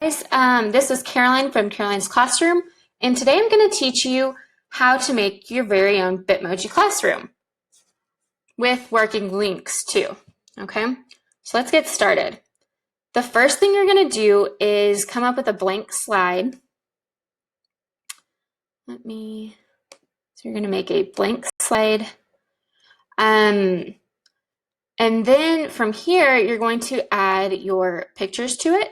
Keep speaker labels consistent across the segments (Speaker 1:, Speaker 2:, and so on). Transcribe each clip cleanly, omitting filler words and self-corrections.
Speaker 1: This is Caroline from Caroline's Classroom, and today I'm going to teach you how to make your very own Bitmoji Classroom with working links too. Okay, so let's get started. The first thing you're going to do is come up with a blank slide. So you're going to make a blank slide. And then from here, you're going to add your pictures to it.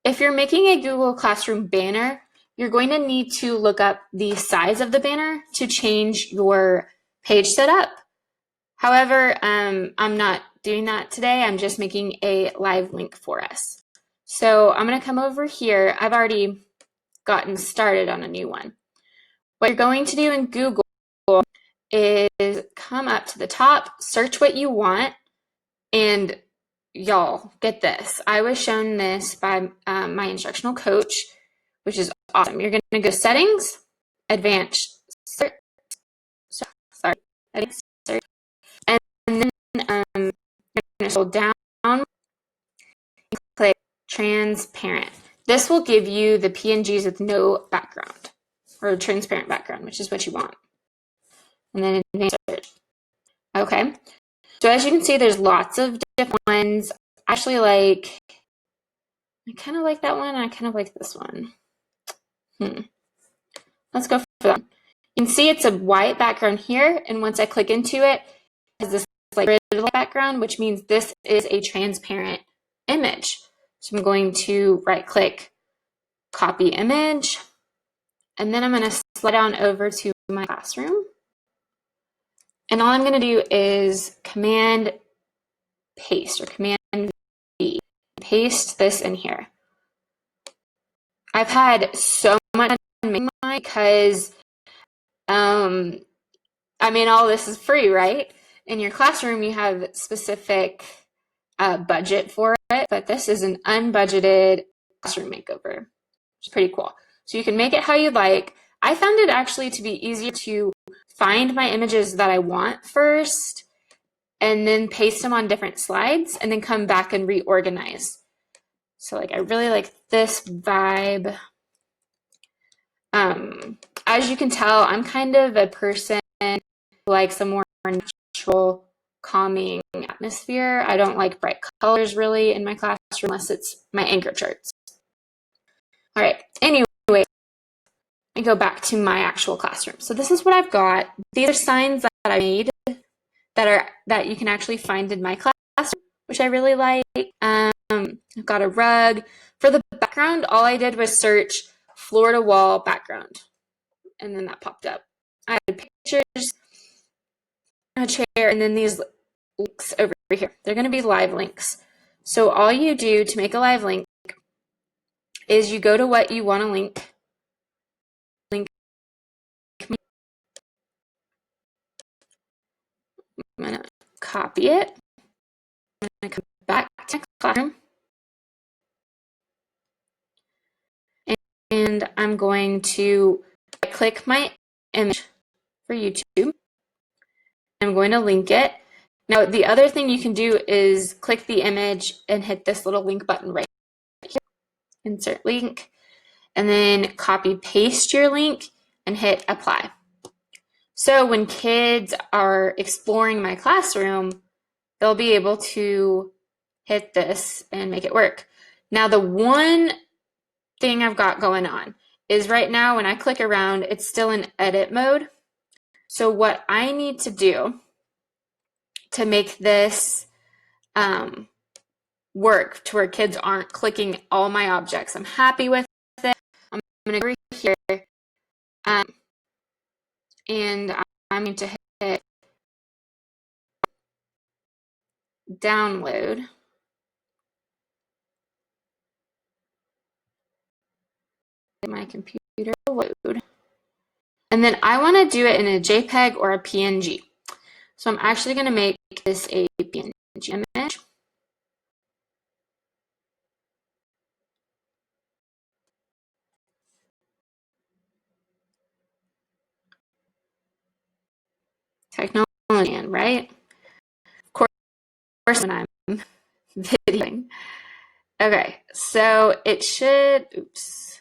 Speaker 1: If you're making a Google Classroom banner, you're going to need to look up the size of the banner to change your page setup. However, I'm not doing that today. I'm just making a live link for us. So I'm going to come over here. I've already gotten started on a new one. What you're going to do in Google is come up to the top, search what you want, and y'all, get this. I was shown this by my instructional coach, which is awesome. You're going to go Settings, Advanced Search, Advanced Search, and then you're going to scroll down and click Transparent. This will give you the PNGs with no background, or transparent background, which is what you want. And then Advanced Search. Okay. So as you can see, there's lots of different ones. I kind of like that one. I kind of like this one. Let's go for that. You can see it's a white background here, and once I click into it, it has this like grid background, which means this is a transparent image. So I'm going to right-click, copy image, and then I'm going to slide down over to my classroom. And all I'm going to do is Command Paste or Command V. Paste this in here. I've had so much fun making mine because, all this is free, right? In your classroom, you have specific budget for it, but this is an unbudgeted classroom makeover, which is pretty cool. So you can make it how you like. I found it actually to be easier to find my images that I want first, and then paste them on different slides, and then come back and reorganize. So I really like this vibe. As you can tell, I'm kind of a person who likes a more natural, calming atmosphere. I don't like bright colors really in my classroom unless it's my anchor charts. All right, anyway, I go back to my actual classroom. So this is what I've got. These are signs that I made that you can actually find in my classroom, which I really like. I've got a rug. For the background, all I did was search floor to wall background, and then that popped up. I had pictures, a chair, and then these links over here. They're going to be live links. So all you do to make a live link is you go to what you want to link. I'm going to copy it. I'm going to come back to Classroom. And I'm going to click my image for YouTube. I'm going to link it. Now, the other thing you can do is click the image and hit this little link button right here. Insert link. And then copy paste your link and hit apply. So when kids are exploring my classroom, they'll be able to hit this and make it work. Now, the one thing I've got going on is right now when I click around, it's still in edit mode. So what I need to do to make this work to where kids aren't clicking all my objects, I'm happy with it. I'm going to go over here and I'm going to hit download. My computer load. And then I want to do it in a JPEG or a PNG. So I'm actually going to make this a PNG image. Technology, right? Of course, when I'm videoing. Okay, so it should, oops.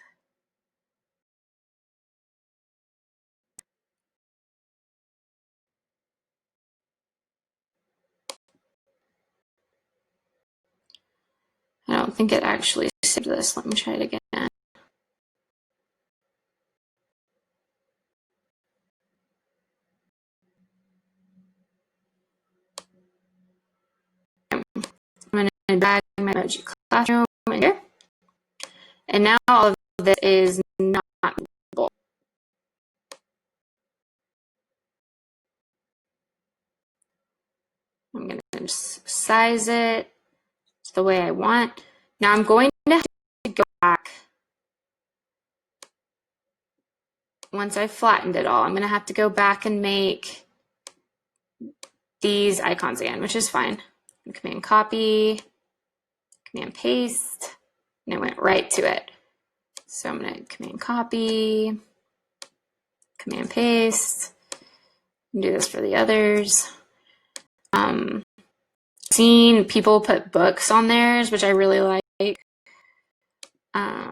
Speaker 1: I don't think it actually saved this. Let me try it again. I'm going to drag my Bitmoji Classroom in here. And now all of this is not movable. I'm going to just size it the way I want. Now I'm going to have to go back. Once I've flattened it all, I'm going to have to go back and make these icons again, which is fine. Command copy, command paste, and it went right to it. So I'm going to command copy, command paste, and do this for the others. Seen people put books on theirs, which I really like.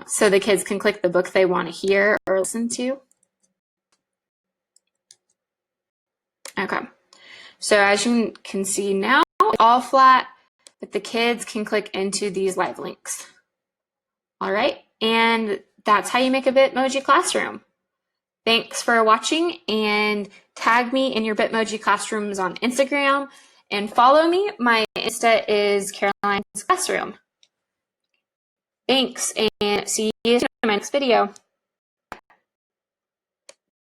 Speaker 1: So the kids can click the book they want to hear or listen to. Okay. So as you can see now, it's all flat, but the kids can click into these live links. All right. And that's how you make a Bitmoji Classroom. Thanks for watching, and tag me in your Bitmoji Classrooms on Instagram and follow me. My Insta is Caroline's Classroom. Thanks, and see you in my next video.